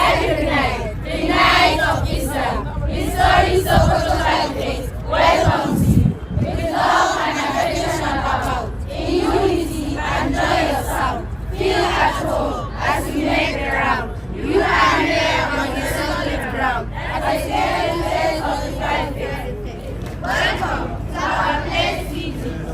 Zakir Naik, the Knight of Islam, restoring Sokoto Caliphate. Welcome to you. With love and affection and power, in unity and joy of sound, feel at home as we make the round. You are here on the solid ground, at the center of the Caliphate. Welcome to our place city,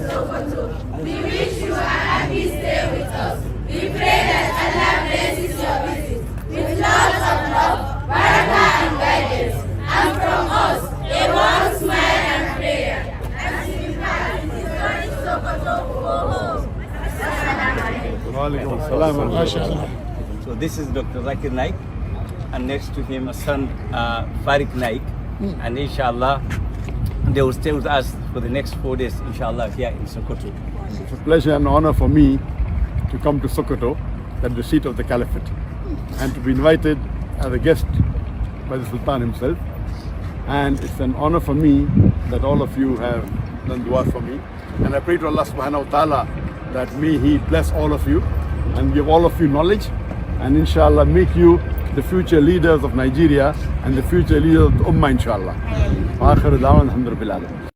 Sokoto. We wish you a happy stay with us. We pray that Allah blesses your visit with lots of love, barakah and guidance, and from us, a warm smile and prayer. As we depart in the story Sokoto, go home. Assalamu alaikum. So this is Dr. Zakir Naik, and next to him a son, Farik Naik, and inshallah they will stay with us for the next 4 days, inshallah, here in Sokoto. It's a pleasure and honor for me to come to Sokoto, at the seat of the Caliphate, and to be invited as a guest by the Sultan himself. And it's an honor for me that all of you have done dua for me. And I pray to Allah subhanahu wa ta'ala that may He bless all of you and give all of you knowledge, and inshallah make you the future leaders of Nigeria and the future leaders of the Ummah, inshallah. Wa akhiru da'wan, alhamdulillah.